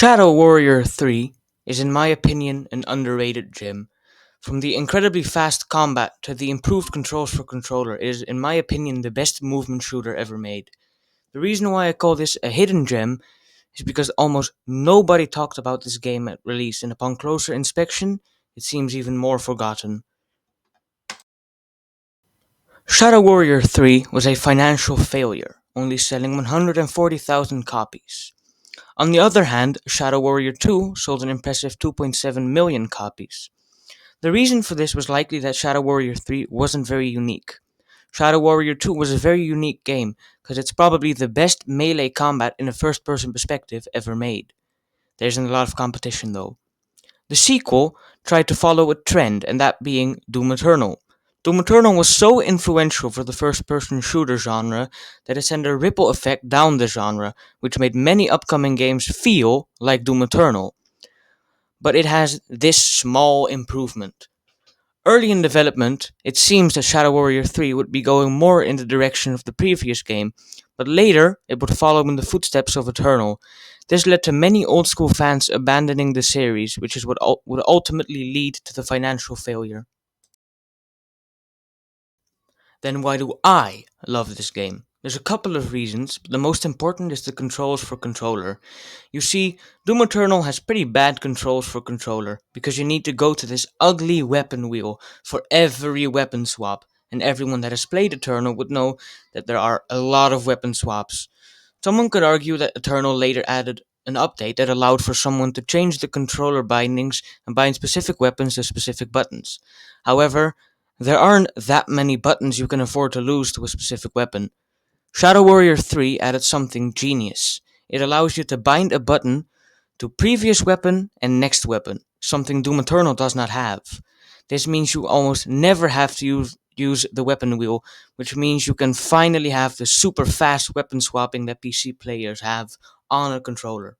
Shadow Warrior 3 is in my opinion an underrated gem. From the incredibly fast combat to the improved controls for controller, it is in my opinion the best movement shooter ever made. The reason why I call this a hidden gem is because almost nobody talked about this game at release, and upon closer inspection, it seems even more forgotten. Shadow Warrior 3 was a financial failure, only selling 140,000 copies. On the other hand, Shadow Warrior 2 sold an impressive 2.7 million copies. The reason for this was likely that Shadow Warrior 3 wasn't very unique. Shadow Warrior 2 was a very unique game because it's probably the best melee combat in a first person perspective ever made. There isn't a lot of competition though. The sequel tried to follow a trend, and that being Doom Eternal. Doom Eternal was so influential for the first person shooter genre that it sent a ripple effect down the genre, which made many upcoming games feel like Doom Eternal. But it has this small improvement. Early in development, it seems that Shadow Warrior 3 would be going more in the direction of the previous game, but later it would follow in the footsteps of Eternal. This led to many old school fans abandoning the series, which is what would ultimately lead to the financial failure. Then why do I love this game? There's a couple of reasons, but the most important is the controls for controller. You see, Doom Eternal has pretty bad controls for controller, because you need to go to this ugly weapon wheel for every weapon swap, and everyone that has played Eternal would know that there are a lot of weapon swaps. Someone could argue that Eternal later added an update that allowed for someone to change the controller bindings and bind specific weapons to specific buttons. However, there aren't that many buttons you can afford to lose to a specific weapon. Shadow Warrior 3 added something genius. It allows you to bind a button to previous weapon and next weapon, something Doom Eternal does not have. This means you almost never have to use the weapon wheel, which means you can finally have the super fast weapon swapping that PC players have on a controller.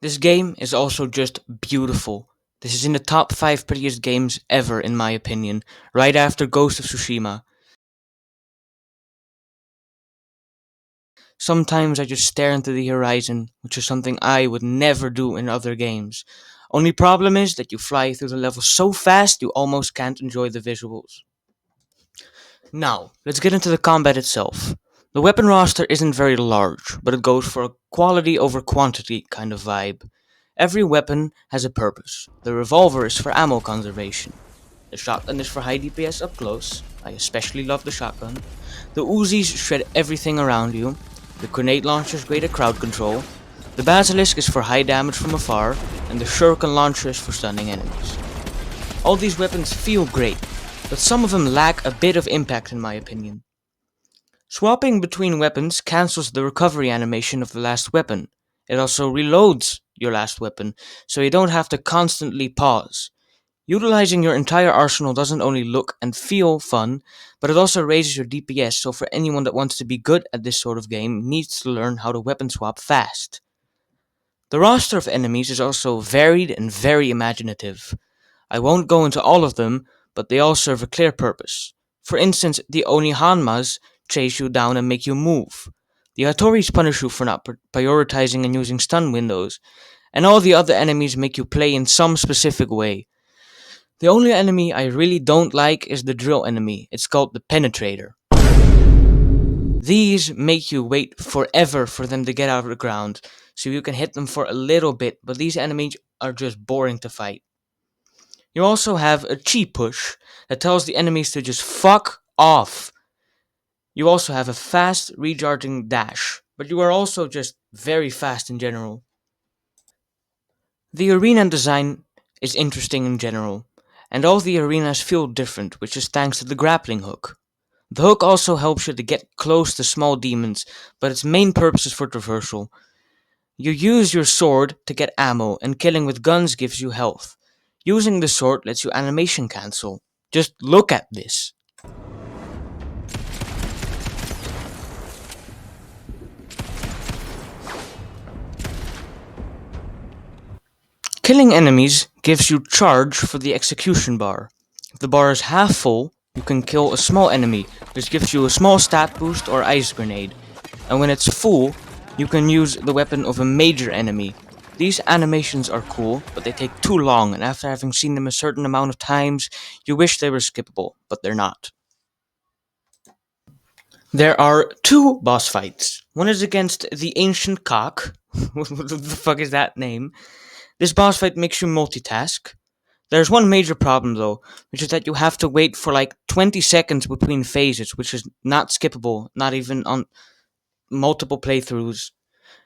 This game is also just beautiful. This is in the top 5 prettiest games ever in my opinion, right after Ghost of Tsushima. Sometimes I just stare into the horizon, which is something I would never do in other games. Only problem is that you fly through the level so fast you almost can't enjoy the visuals. Now, let's get into the combat itself. The weapon roster isn't very large, but it goes for a quality over quantity kind of vibe. Every weapon has a purpose. The revolver is for ammo conservation. The shotgun is for high DPS up close. I especially love the shotgun. The Uzis shred everything around you. The grenade launcher is great at crowd control. The Basilisk is for high damage from afar, and the Shuriken launcher is for stunning enemies. All these weapons feel great, but some of them lack a bit of impact in my opinion. Swapping between weapons cancels the recovery animation of the last weapon. It also reloads your last weapon, so you don't have to constantly pause. Utilizing your entire arsenal doesn't only look and feel fun, but it also raises your DPS, so for anyone that wants to be good at this sort of game needs to learn how to weapon swap fast. The roster of enemies is also varied and very imaginative. I won't go into all of them, but they all serve a clear purpose. For instance, the Onihanmas chase you down and make you move. The Hatoris punish you for not prioritizing and using stun windows, and all the other enemies make you play in some specific way. The only enemy I really don't like is the drill enemy. It's called the Penetrator. These make you wait forever for them to get out of the ground, so you can hit them for a little bit, but these enemies are just boring to fight. You also have a chi push that tells the enemies to just fuck off. You also have a fast recharging dash, but you are also just very fast in general. The arena design is interesting in general, and all the arenas feel different, which is thanks to the grappling hook. The hook also helps you to get close to small demons, but its main purpose is for traversal. You use your sword to get ammo, and killing with guns gives you health. Using the sword lets you animation cancel. Just look at this. Killing enemies gives you charge for the execution bar. If the bar is half full, you can kill a small enemy, which gives you a small stat boost or ice grenade. And when it's full, You can use the weapon of a major enemy. These animations are cool, but they take too long, and after having seen them a certain amount of times, you wish they were skippable, but they're not. There are two boss fights. One is against the Ancient Cock. What the fuck is that name? This boss fight makes you multitask. There's one major problem though, which is that you have to wait for like 20 seconds between phases, which is not skippable, not even on multiple playthroughs.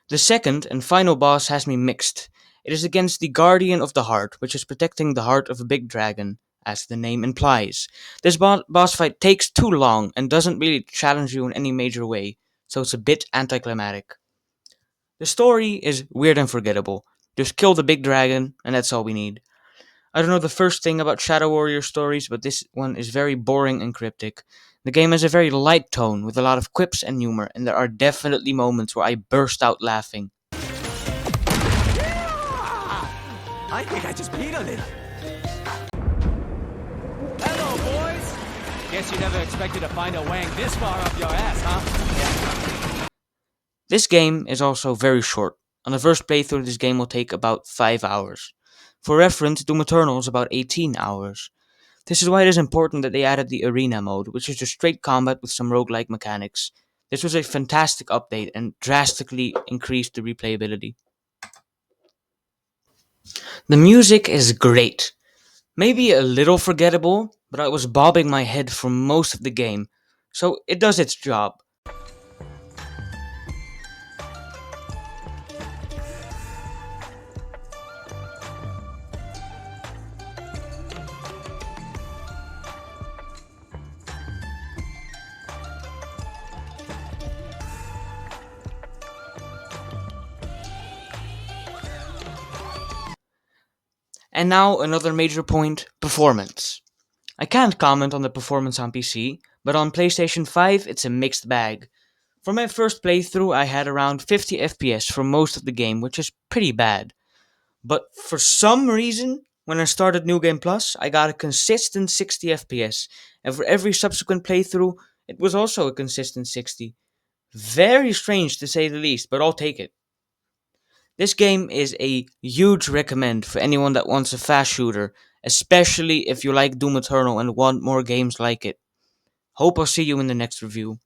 The second and final boss has me mixed. It is against the Guardian of the Heart, which is protecting the heart of a big dragon, as the name implies. This boss fight takes too long and doesn't really challenge you in any major way, so it's a bit anticlimactic. The story is weird and forgettable. Just kill the big dragon, and that's all we need. I don't know the first thing about Shadow Warrior stories, but this one is very boring and cryptic. The game has a very light tone with a lot of quips and humor, and there are definitely moments where I burst out laughing. I think I just peed a little. Hello, boys. Guess you never expected to find a wang this far up your ass, huh? This game is also very short. On the first playthrough, this game will take about 5 hours. For reference, Doom Eternal is about 18 hours. This is why it is important that they added the arena mode, which is just straight combat with some roguelike mechanics. This was a fantastic update and drastically increased the replayability. The music is great. Maybe a little forgettable, but I was bobbing my head for most of the game, so it does its job. And now another major point, performance. I can't comment on the performance on PC, but on PlayStation 5 it's a mixed bag. For my first playthrough I had around 50 FPS for most of the game, which is pretty bad. But for some reason, when I started New Game Plus, I got a consistent 60 FPS, and for every subsequent playthrough, it was also a consistent 60. Very strange to say the least, but I'll take it. This game is a huge recommend for anyone that wants a fast shooter, especially if you like Doom Eternal and want more games like it. Hope I'll see you in the next review.